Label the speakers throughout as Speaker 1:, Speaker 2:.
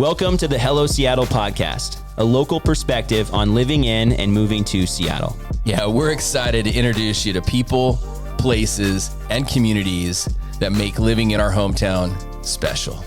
Speaker 1: Welcome to the Hello Seattle podcast, a local perspective on living in and moving to Seattle.
Speaker 2: Yeah, we're excited to introduce you to people, places, and communities that make living in our hometown special.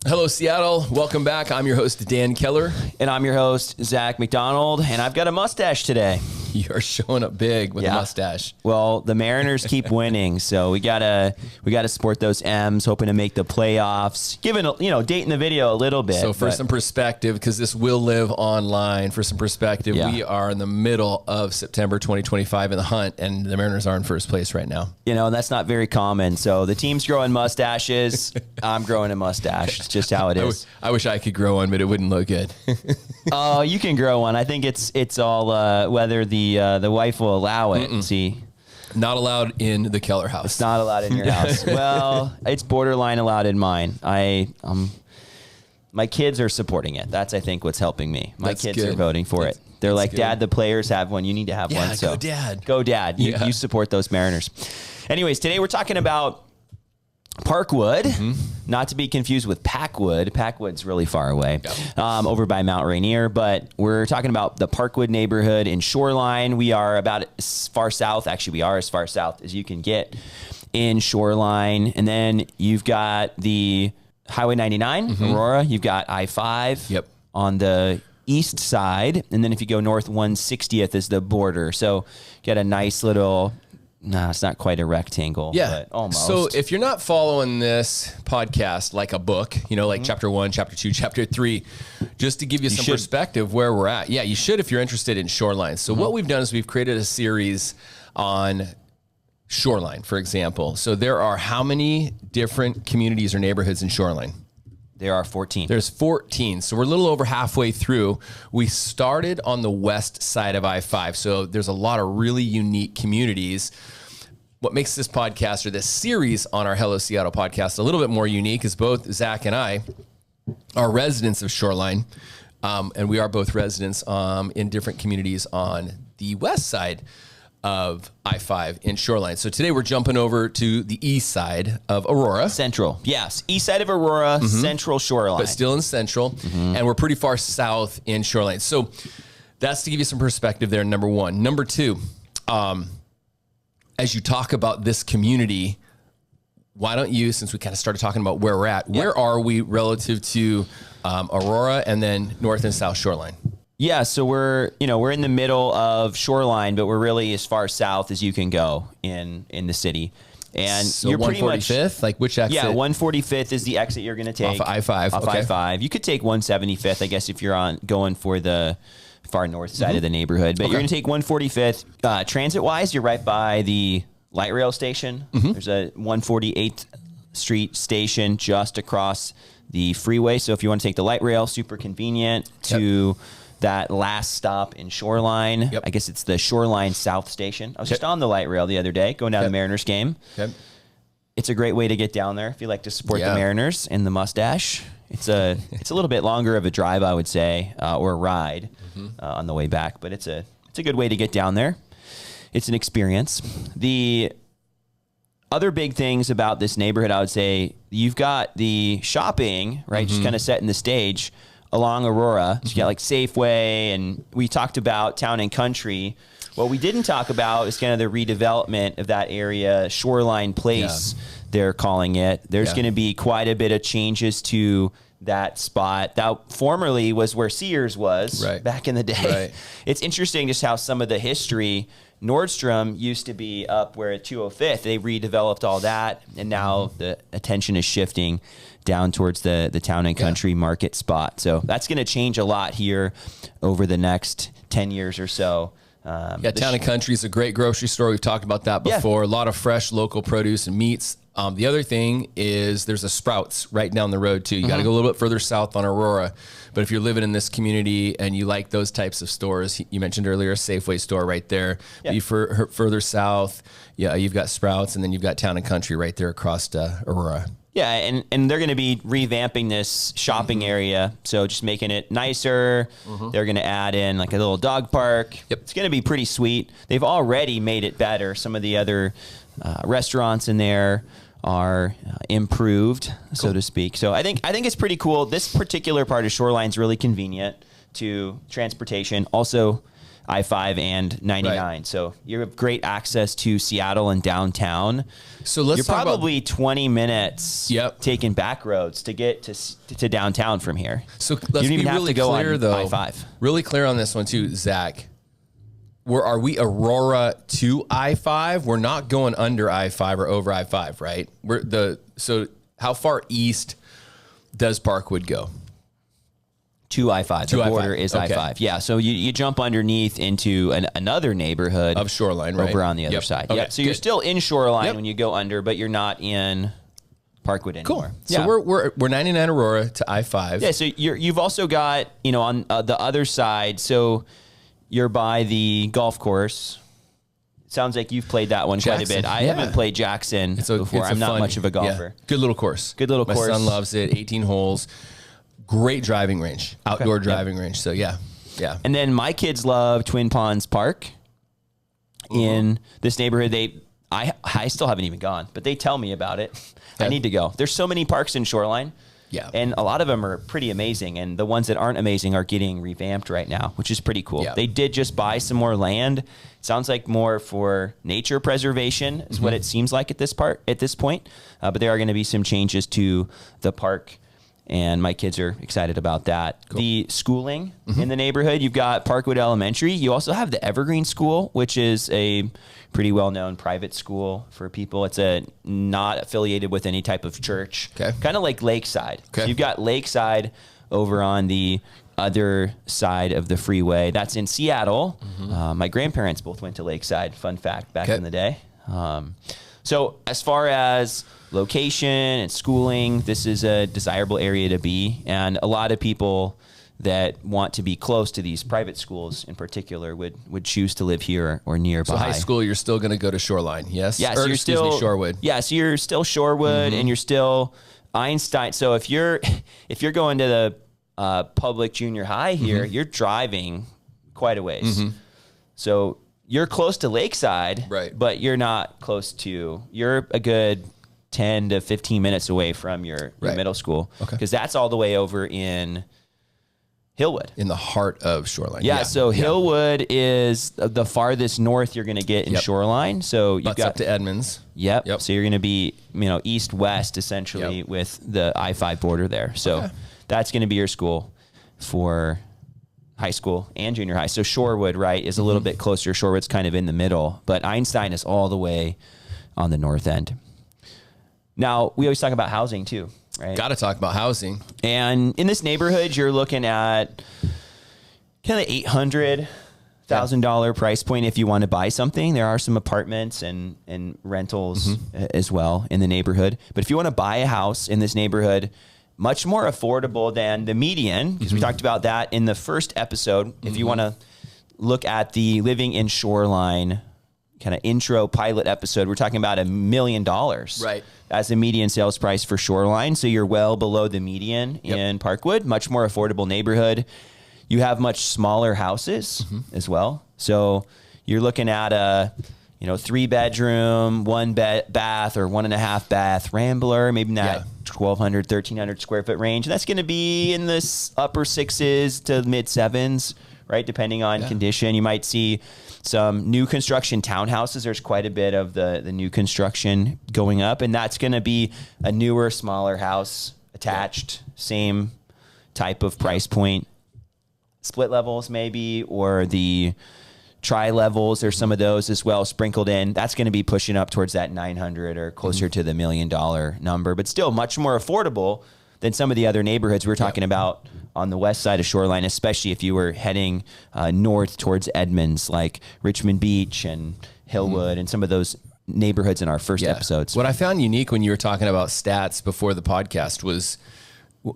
Speaker 2: Hello, Seattle. Welcome back. I'm your host, Dan Keller.
Speaker 1: And I'm your host, Zach McDonald, and I've got a mustache today.
Speaker 2: You're showing up big with a mustache.
Speaker 1: Well, the Mariners keep winning, so we gotta support those M's, hoping to make the playoffs. Giving dating the video a little bit.
Speaker 2: So for some perspective, because this will live online, for some perspective, we are in the middle of September 2025 in the hunt, and the Mariners are in first place right now.
Speaker 1: That's not very common. So the team's growing mustaches. I'm growing a mustache. It's just how it is.
Speaker 2: I wish I could grow one, but it wouldn't look good.
Speaker 1: Oh, you can grow one. I think it's all whether the wife will allow it. Mm-mm. See,
Speaker 2: not allowed in the Keller house.
Speaker 1: It's not allowed in your house. Well, it's borderline allowed in mine. My kids are supporting it. That's, I think, what's helping me. My kids are voting for it. They're like, good. Dad, the players have one. You need to have one. So
Speaker 2: go
Speaker 1: Dad. You support those Mariners. Anyways, today we're talking about Parkwood, not to be confused with Parkwood. Parkwood's really far away, over by Mount Rainier. But we're talking about the Parkwood neighborhood in Shoreline. We are about as far south. Actually, we are as far south as you can get in Shoreline. And then you've got the Highway 99, Aurora. You've got I-5 on the east side. And then if you go north, 160th is the border. So get a nice little... No, it's not quite a rectangle. But almost.
Speaker 2: So if you're not following this podcast like a book, like chapter 1, chapter 2, chapter 3, just to give you some perspective where we're at. Yeah, you should if you're interested in Shoreline. So what we've done is we've created a series on Shoreline, for example. So there are how many different communities or neighborhoods in Shoreline?
Speaker 1: There are 14.
Speaker 2: There's 14. So we're a little over halfway through. We started on the west side of I-5. So there's a lot of really unique communities. What makes this podcast or this series on our Hello Seattle podcast a little bit more unique is both Zach and I are residents of Shoreline. And we are both residents in different communities on the west side of I-5 in Shoreline. So today we're jumping over to the east side of Aurora.
Speaker 1: Central. Yes. East side of Aurora, central Shoreline.
Speaker 2: But still in central. And we're pretty far south in Shoreline. So that's to give you some perspective there, number one. Number two, as you talk about this community, why don't you, since we kind of started talking about where we're at, where are we relative to Aurora and then north and south Shoreline?
Speaker 1: Yeah, so we're in the middle of Shoreline, but we're really as far south as you can go in the city. And
Speaker 2: so
Speaker 1: you're pretty much
Speaker 2: 145th, like which exit?
Speaker 1: Yeah, 145th is the exit you're going to take
Speaker 2: off I-5.
Speaker 1: Off I-5. You could take 175th, I guess, if you're going for the far north side of the neighborhood. But you're going to take 145th. Transit-wise, you're right by the light rail station. There's a 148th Street station just across the freeway. So if you want to take the light rail, super convenient to that last stop in Shoreline. I guess it's the Shoreline South Station. I was just on the light rail the other day going down to the Mariners game. It's a great way to get down there if you like to support the Mariners and the mustache. It's a little bit longer of a drive, I would say, or a ride on the way back, but it's a good way to get down there. It's an experience. The other big things about this neighborhood, I would say, you've got the shopping, right, just kind of setting the stage along Aurora. You got like Safeway, and we talked about Town and Country. What we didn't talk about is kind of the redevelopment of that area, Shoreline Place, they're calling it. There's going to be quite a bit of changes to that spot. That formerly was where Sears was back in the day. It's interesting just how some of the history, Nordstrom used to be up where at 205th, they redeveloped all that, and now the attention is shifting down towards the Town and Country market spot. So that's going to change a lot here over the next 10 years or so.
Speaker 2: Town and Country is a great grocery store. We've talked about that before. A lot of fresh local produce and meats. The other thing is there's a Sprouts right down the road too. You got to go a little bit further south on Aurora. But if you're living in this community and you like those types of stores, you mentioned earlier a Safeway store right there. But further south, you've got Sprouts, and then you've got Town and Country right there across Aurora.
Speaker 1: Yeah, and they're going to be revamping this shopping area, so just making it nicer. They're going to add in like a little dog park. It's going to be pretty sweet. They've already made it better. Some of the other restaurants in there are improved, so to speak. So I think it's pretty cool. This particular part of Shoreline is really convenient to transportation. Also, I-5 and 99. Right. So you have great access to Seattle and downtown.
Speaker 2: So let's
Speaker 1: You're probably 20 minutes taking back roads to get to downtown from here.
Speaker 2: So let's be really clear, though.
Speaker 1: I-5.
Speaker 2: Really clear on this one, too, Zach. Are we Aurora to I-5? We're not going under I-5 or over I-5, right? So how far east does Parkwood go?
Speaker 1: To I-5. The border is I-5. Yeah, so you jump underneath into another neighborhood
Speaker 2: of Shoreline, right?
Speaker 1: Over on the other side.
Speaker 2: Okay.
Speaker 1: Yeah, so you're still in Shoreline when you go under, but you're not in Parkwood anymore.
Speaker 2: Cool. Yeah. So we're 99 Aurora to I-5.
Speaker 1: Yeah, so you've also got, on the other side, so you're by the golf course. Sounds like you've played that one quite a bit. I haven't played Jackson before. I'm not much of a golfer.
Speaker 2: Yeah. Good little course.
Speaker 1: My
Speaker 2: son loves it. 18 holes. Great driving range, outdoor driving range. So yeah.
Speaker 1: And then my kids love Twin Ponds Park in this neighborhood. I still haven't even gone, but they tell me about it. I need to go. There's so many parks in Shoreline.
Speaker 2: Yeah.
Speaker 1: And a lot of them are pretty amazing. And the ones that aren't amazing are getting revamped right now, which is pretty cool. Yeah. They did just buy some more land. Sounds like more for nature preservation is what it seems like at this point. But there are going to be some changes to the park. And my kids are excited about that. Cool. The schooling in the neighborhood, you've got Parkwood Elementary. You also have the Evergreen School, which is a pretty well-known private school for people. It's not affiliated with any type of church.
Speaker 2: Okay.
Speaker 1: Kind of like Lakeside. Okay. So you've got Lakeside over on the other side of the freeway. That's in Seattle. My grandparents both went to Lakeside, fun fact, back in the day. So as far as location and schooling, this is a desirable area to be. And a lot of people that want to be close to these private schools in particular would choose to live here or nearby.
Speaker 2: So high school, you're still going to go to Shoreline, yes?
Speaker 1: Yeah, so you're still
Speaker 2: Shorewood.
Speaker 1: Yeah, so you're still Shorewood and you're still Einstein. So if you're going to the public junior high here, you're driving quite a ways. So you're close to Lakeside,
Speaker 2: right?
Speaker 1: But you're not close to. You're a good 10 to 15 minutes away from your middle school, because that's all the way over in Hillwood,
Speaker 2: in the heart of Shoreline.
Speaker 1: Yeah, so Hillwood is the farthest north you're going to get in Shoreline. So you've got
Speaker 2: up to Edmonds.
Speaker 1: Yep. So you're going to be east west essentially with the I-5 border there. So that's going to be your school for high school and junior high. So Shorewood, right, is a little bit closer. Shorewood's kind of in the middle, but Einstein is all the way on the north end. Now, we always talk about housing too, right?
Speaker 2: Got to talk about housing.
Speaker 1: And in this neighborhood, you're looking at kind of $800,000 price point if you want to buy something. There are some apartments and rentals as well in the neighborhood. But if you want to buy a house in this neighborhood, much more affordable than the median, because we talked about that in the first episode. If you want to look at the Living in Shoreline kind of intro pilot episode, we're talking about $1 million as the median sales price for Shoreline. So you're well below the median in Parkwood, much more affordable neighborhood. You have much smaller houses as well. So you're looking at a 3-bedroom, 1-bath or 1.5 bath Rambler, maybe in that 1,200, 1,300 square foot range. And that's going to be in the upper 6s to mid 7s, right? Depending on condition. You might see some new construction townhouses. There's quite a bit of the new construction going up, and that's going to be a newer, smaller house attached, same type of price point. Split levels maybe, or the tri-levels, there's some of those as well sprinkled in. That's going to be pushing up towards that 900 or closer to the $1 million number, but still much more affordable than some of the other neighborhoods we're talking about on the west side of Shoreline, especially if you were heading north towards Edmonds, like Richmond Beach and Hillwood and some of those neighborhoods in our first episodes.
Speaker 2: What I found unique when you were talking about stats before the podcast was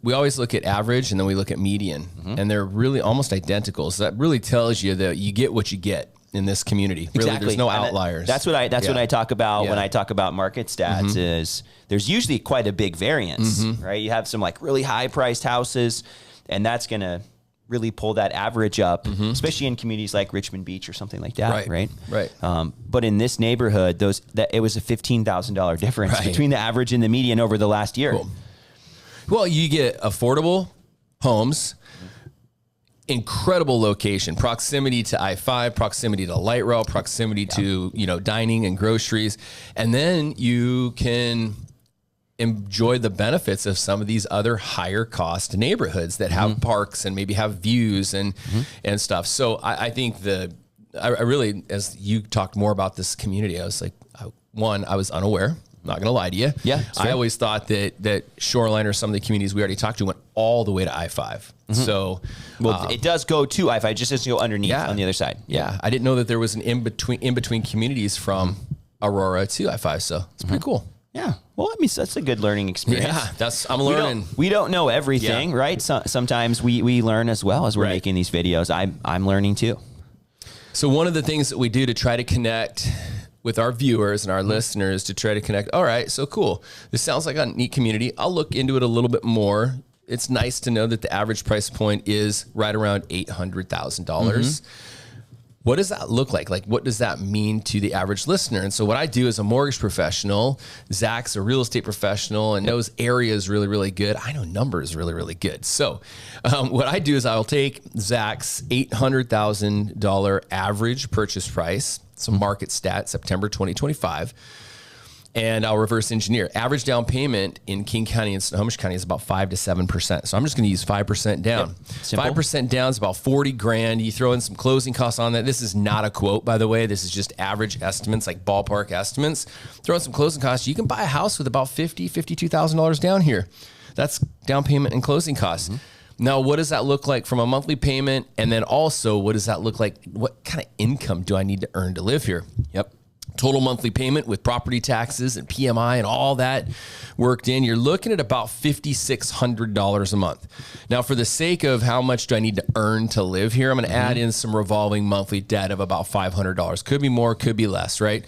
Speaker 2: we always look at average and then we look at median, and they're really almost identical. So that really tells you that you get what you get in this community. Really, there's no outliers.
Speaker 1: That's what I talk about when I talk about market stats. Is there's usually quite a big variance, right? You have some like really high priced houses, and that's gonna really pull that average up, especially in communities like Richmond Beach or something like that, right? But in this neighborhood, it was a $15,000 difference between the average and the median over the last year.
Speaker 2: Cool. Well, you get affordable homes, incredible location, proximity to I-5, proximity to light rail, proximity to, dining and groceries. And then you can enjoy the benefits of some of these other higher cost neighborhoods that have parks and maybe have views and stuff. So I think I really, as you talked more about this community, I was like, I was unaware. Not going to lie to you.
Speaker 1: Yeah,
Speaker 2: I always thought that Shoreline or some of the communities we already talked to went all the way to I-5. So,
Speaker 1: it does go to I-5, it just doesn't go underneath on the other side.
Speaker 2: Yeah. I didn't know that there was an in between communities from Aurora to I-5. So it's pretty cool.
Speaker 1: Yeah. Well, I mean, that's a good learning experience.
Speaker 2: Yeah, I'm learning.
Speaker 1: We don't know everything, right? So, sometimes we learn as well as we're making these videos. I'm learning too.
Speaker 2: So one of the things that we do to try to connect with our viewers and our listeners, to try to connect. All right, so cool. This sounds like a neat community. I'll look into it a little bit more. It's nice to know that the average price point is right around $800,000. What does that look like? Like, what does that mean to the average listener? And so what I do as a mortgage professional, Zach's a real estate professional and knows areas really, really good. I know numbers really, really good. So what I do is I'll take Zach's $800,000 average purchase price, some market stat, September 2025, and I'll reverse engineer. Average down payment in King County and Snohomish County is about 5 to 7%. So I'm just going to use 5% down. Yep. 5% down is about 40 grand. You throw in some closing costs on that. This is not a quote, by the way. This is just average estimates, like ballpark estimates. Throw in some closing costs. You can buy a house with about $52,000 down here. That's down payment and closing costs. Now, what does that look like from a monthly payment? And then also, what does that look like? What kind of income do I need to earn to live here?
Speaker 1: Yep.
Speaker 2: Total monthly payment with property taxes and PMI and all that worked in, you're looking at about $5,600 a month. Now, for the sake of how much do I need to earn to live here, I'm going to add in some revolving monthly debt of about $500. Could be more, could be less, right?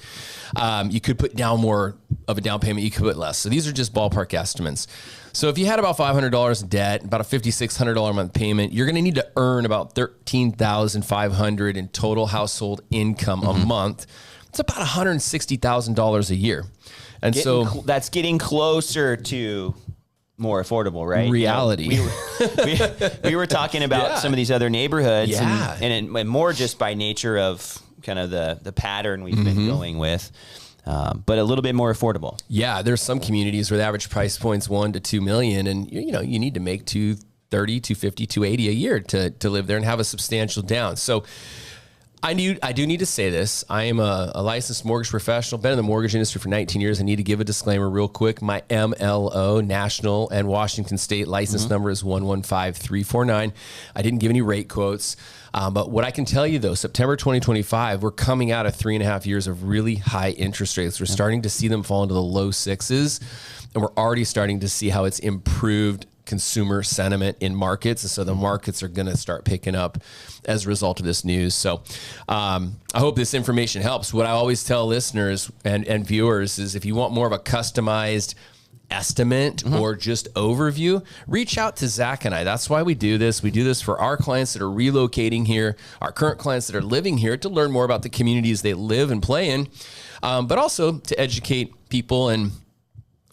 Speaker 2: You could put down more of a down payment, you could put less. So these are just ballpark estimates. So if you had about $500 in debt, about a $5,600 a month payment, you're going to need to earn about $13,500 in total household income a month. It's about $160,000 a year. And
Speaker 1: that's getting closer to more affordable, right?
Speaker 2: Reality.
Speaker 1: We were talking about some of these other neighborhoods and more just by nature of kind of the pattern we've been going with, but a little bit more affordable.
Speaker 2: Yeah. There's some communities where the average price point's $1 to $2 million, and you need to make $230, $250, $280 a year to live there and have a substantial down. So I do need to say this. I am a licensed mortgage professional, been in the mortgage industry for 19 years. I need to give a disclaimer real quick. My MLO, National and Washington State license number is 115349. I didn't give any rate quotes. But what I can tell you, though, September 2025, we're coming out of 3.5 years of really high interest rates. We're starting to see them fall into the low sixes, and we're already starting to see how it's improved consumer sentiment in markets. And so the markets are going to start picking up as a result of this news. So I hope this information helps. What I always tell listeners and viewers is if you want more of a customized estimate or just overview, reach out to Zach and I. That's why we do this. We do this for our clients that are relocating here, our current clients that are living here, to learn more about the communities they live and play in, but also to educate people and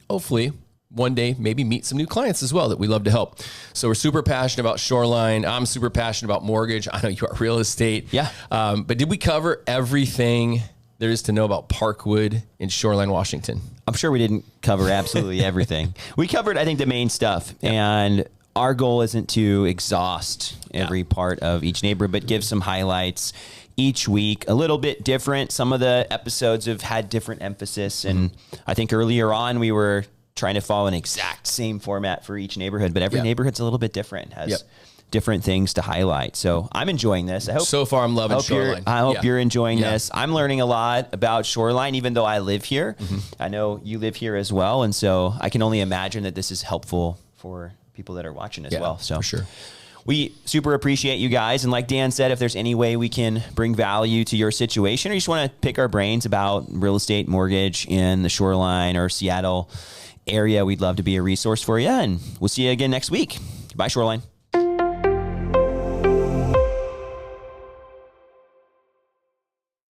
Speaker 2: hopefully one day maybe meet some new clients as well that we love to help. So we're super passionate about Shoreline. I'm super passionate about mortgage. I know you are real estate.
Speaker 1: Yeah.
Speaker 2: But did we cover everything there is to know about Parkwood in Shoreline, Washington?
Speaker 1: I'm sure we didn't cover absolutely everything. We covered, I think, the main stuff. Yeah. And our goal isn't to exhaust every part of each neighborhood, but give some highlights each week, a little bit different. Some of the episodes have had different emphasis. And I think earlier on we were trying to follow an exact same format for each neighborhood, but every neighborhood's a little bit different, has different things to highlight. So I'm enjoying this. I hope
Speaker 2: so far I'm loving Shoreline.
Speaker 1: I hope you're enjoying this. I'm learning a lot about Shoreline, even though I live here. I know you live here as well. And so I can only imagine that this is helpful for people that are watching as well. So
Speaker 2: for sure.
Speaker 1: We super appreciate you guys. And like Dan said, if there's any way we can bring value to your situation, or you just want to pick our brains about real estate mortgage in the Shoreline or Seattle area, we'd love to be a resource for you. And we'll see you again next week. Bye, Shoreline.